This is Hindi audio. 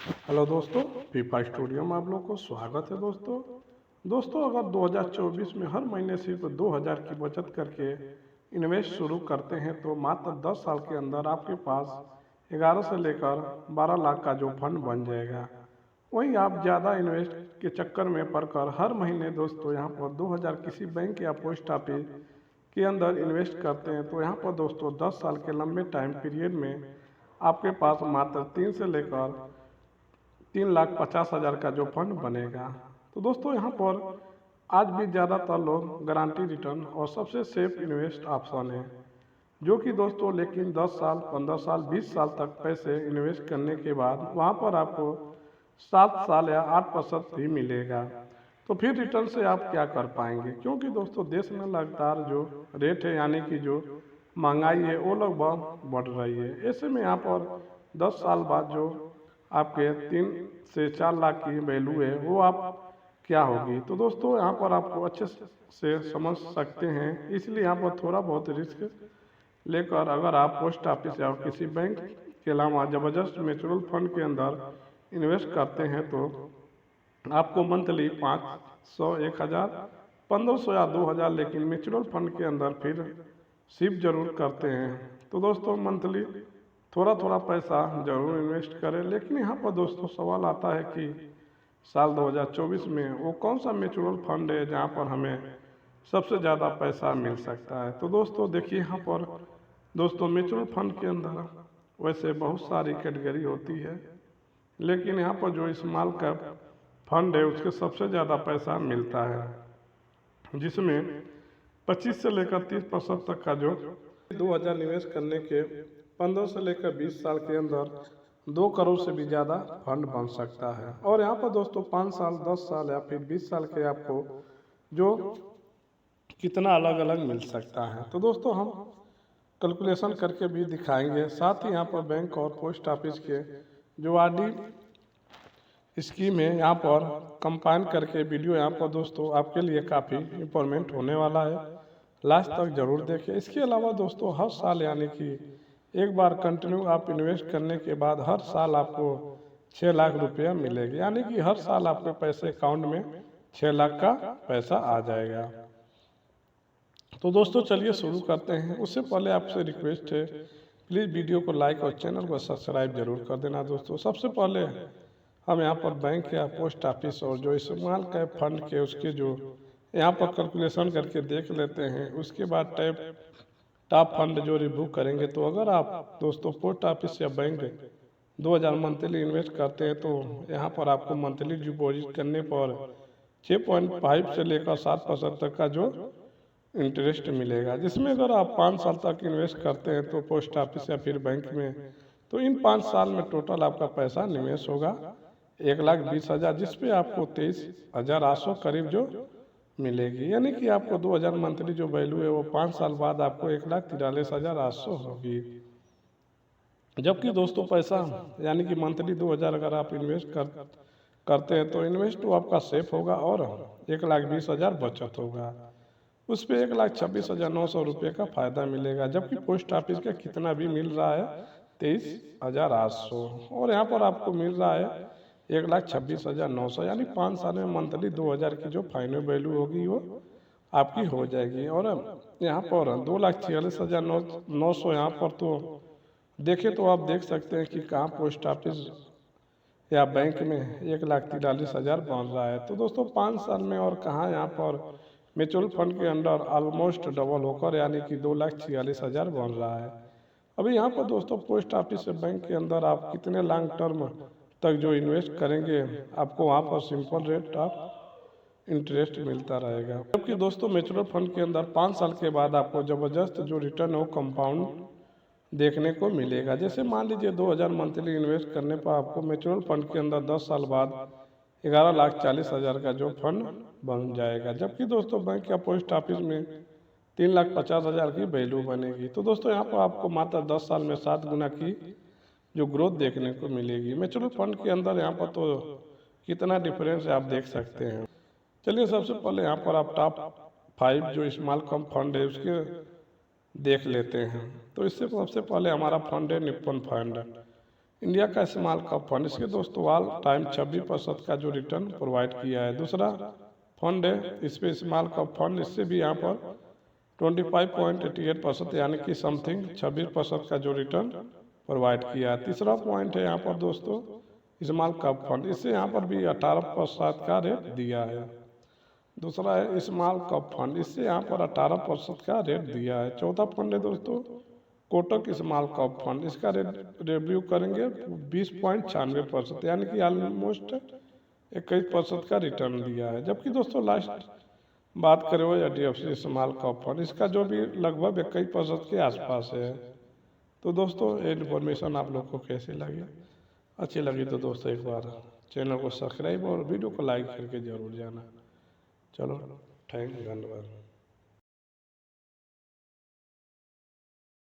हेलो दोस्तों, फीफा स्टूडियो में आप लोग को स्वागत है। दोस्तों अगर 2024 में हर महीने सिर्फ 2000 की बचत करके इन्वेस्ट शुरू करते हैं तो मात्र 10 साल के अंदर आपके पास 11 से लेकर 12 लाख का जो फंड बन जाएगा। वहीं आप ज़्यादा इन्वेस्ट के चक्कर में पड़कर हर महीने दोस्तों यहाँ पर 2000 किसी बैंक या पोस्ट ऑफिस के अंदर इन्वेस्ट करते हैं तो यहाँ पर दोस्तों 10 साल के लंबे टाइम पीरियड में आपके पास मात्र 3,50,000 का जो फंड बनेगा। तो दोस्तों यहाँ पर आज भी ज़्यादातर लोग गारंटी रिटर्न और सबसे सेफ इन्वेस्ट ऑप्शन है, जो कि दोस्तों लेकिन 10 साल 15 साल 20 साल तक पैसे इन्वेस्ट करने के बाद वहाँ पर आपको 7 साल या 8% ही मिलेगा। तो फिर रिटर्न से आप क्या कर पाएंगे, क्योंकि दोस्तों देश में लगातार जो रेट है यानी कि जो महंगाई है वो लगभग बढ़ रही है। ऐसे में यहाँ पर 10 साल बाद जो आपके 3 से 4 लाख की वैल्यू है वो आप क्या होगी। तो दोस्तों यहाँ पर आपको अच्छे से समझ सकते हैं, इसलिए यहाँ पर थोड़ा बहुत रिस्क लेकर अगर आप पोस्ट ऑफिस या किसी बैंक के अलावा जबरदस्त म्यूचुअल फंड के अंदर इन्वेस्ट करते हैं तो आपको मंथली 500, 1000, 1500 या 2000 लेकिन म्यूचुअल फंड के अंदर फिर शिफ्ट जरूर करते हैं। तो दोस्तों मंथली थोड़ा थोड़ा पैसा जरूर इन्वेस्ट करें, लेकिन यहाँ पर दोस्तों सवाल आता है कि साल 2024 में वो कौन सा म्यूचुअल फंड है जहाँ पर हमें सबसे ज़्यादा पैसा मिल सकता है। तो दोस्तों देखिए यहाँ पर दोस्तों म्यूचुअल फंड के अंदर वैसे बहुत सारी कैटेगरी होती है, लेकिन यहाँ पर जो स्मॉल कैप फंड है उसके सबसे ज़्यादा पैसा मिलता है, जिसमें 25 से लेकर 30% तक का जो 2000 निवेश करने के 15 से लेकर 20 साल के अंदर 2 करोड़ से भी ज़्यादा फंड बन सकता है। और यहाँ पर दोस्तों 5 साल 10 साल या फिर 20 साल के आपको जो कितना अलग अलग मिल सकता है। तो दोस्तों हम कैलकुलेशन करके भी दिखाएंगे, साथ ही यहाँ पर बैंक और पोस्ट ऑफिस के जो आरडी स्कीम है यहाँ पर कंपाइन करके वीडियो यहाँ पर दोस्तों आपके लिए काफ़ी इम्पोर्टेंट होने वाला है, लास्ट तक जरूर देखें। इसके अलावा दोस्तों हर साल यानी कि एक बार कंटिन्यू आप इन्वेस्ट करने के बाद हर साल आपको 6 लाख रुपया मिलेगी, यानी कि हर साल आपके पैसे अकाउंट में 6 लाख का पैसा आ जाएगा। तो दोस्तों चलिए शुरू करते हैं। उससे पहले आपसे रिक्वेस्ट है, प्लीज़ वीडियो को लाइक और चैनल को सब्सक्राइब जरूर कर देना। दोस्तों सबसे पहले हम यहाँ पर बैंक या पोस्ट ऑफिस और जो स्मॉल कैप फंड के उसके जो यहाँ पर कैलकुलेशन करके देख लेते हैं। उसके बाद टॉप फंड जो रिव्यू करेंगे। तो अगर आप दोस्तों पोस्ट ऑफिस या बैंक 2000 मंथली इन्वेस्ट करते हैं तो यहाँ पर आपको मंथली डिपॉजिट करने पर 6.5 से लेकर 7% तक का जो इंटरेस्ट मिलेगा, जिसमें अगर आप 5 साल तक इन्वेस्ट करते हैं तो पोस्ट ऑफिस या फिर बैंक में तो इन 5 साल में टोटल आपका पैसा निवेश होगा 1,20,000, जिसपे आपको 23,800 करीब जो मिलेगी, यानी कि आपको 2000 मंथली जो वैल्यू है वो 5 साल बाद आपको 1,43,800 होगी। जबकि दोस्तों पैसा यानी कि मंथली 2000 अगर आप इन्वेस्ट करते हैं तो इन्वेस्ट तो आपका सेफ होगा और 1,20,000 बचत होगा, उस पर 1,26,900 रुपये का फायदा मिलेगा। जबकि पोस्ट ऑफिस का कितना भी मिल रहा है 23,800, और यहाँ पर आपको मिल रहा है 1,26,900, यानी 5 साल में मंथली 2000 की जो फाइनल वैल्यू होगी वो आपकी हो जाएगी। और यहाँ पर 2,46,900 यहाँ पर तो देखें तो आप देख सकते हैं कि कहाँ पोस्ट ऑफिस या बैंक में 1,43,000 बन रहा है। तो दोस्तों 5 साल में और कहाँ यहाँ पर म्यूचुअल फंड के अंदर ऑलमोस्ट डबल होकर यानी कि 2,46,000 बन रहा है। अभी यहाँ पर दोस्तों पोस्ट ऑफिस से बैंक के अंदर आप कितने लॉन्ग टर्म तक जो इन्वेस्ट करेंगे आपको वहाँ पर सिंपल रेट ऑफ इंटरेस्ट मिलता रहेगा। जबकि दोस्तों म्यूचुअल फंड के अंदर 5 साल के बाद आपको ज़बरदस्त जो रिटर्न हो कंपाउंड देखने को मिलेगा। जैसे मान लीजिए 2000 मंथली इन्वेस्ट करने पर आपको म्यूचुअल फंड के अंदर 10 साल बाद 11,40,000 का जो फंड बन जाएगा। जबकि दोस्तों बैंक या पोस्ट ऑफिस में 3,50,000 की वैल्यू बनेगी। तो दोस्तों यहाँ पर आपको मात्र 10 साल में 7 गुना की जो ग्रोथ देखने को मिलेगी। म्यूचुअल फंड के अंदर यहाँ पर तो कितना डिफरेंस है आप देख सकते हैं। चलिए सबसे पहले यहाँ पर आप टॉप 5 जो स्मॉल कम फंड है उसके देख लेते हैं। तो इससे सबसे पहले हमारा फंड है निप्पन फंड। इंडिया का स्मॉल कैप फंड, इसके दोस्तों ऑल टाइम 26% का जो रिटर्न प्रोवाइड किया है। दूसरा फंड है इस पे स्मॉल कैप फंड, इससे भी यहाँ पर 25.88% यानी कि समथिंग 26% का जो रिटर्न प्रोवाइड किया है। तीसरा पॉइंट है यहाँ पर दोस्तों स्मॉल कैप फंड, इससे यहाँ पर भी 18% का रेट दिया है। दूसरा है स्मॉल कैप फंड, इससे यहाँ पर 18% का रेट दिया है। चौथा फंड है दोस्तों कोटक स्मॉल कैप फंड, इसका रेट रिव्यू करेंगे 20.96% यानी कि ऑलमोस्ट 21% का रिटर्न दिया है। जबकि दोस्तों लास्ट बात करें वो HDFC स्मॉल कैप फंड, इसका जो भी लगभग 21% के आसपास है। तो दोस्तों ये इन्फॉर्मेशन आप लोग को कैसी लगी? अच्छी लगी तो दोस्तों एक बार चैनल को सब्सक्राइब और वीडियो को लाइक करके जरूर जाना। चलो, धन्यवाद।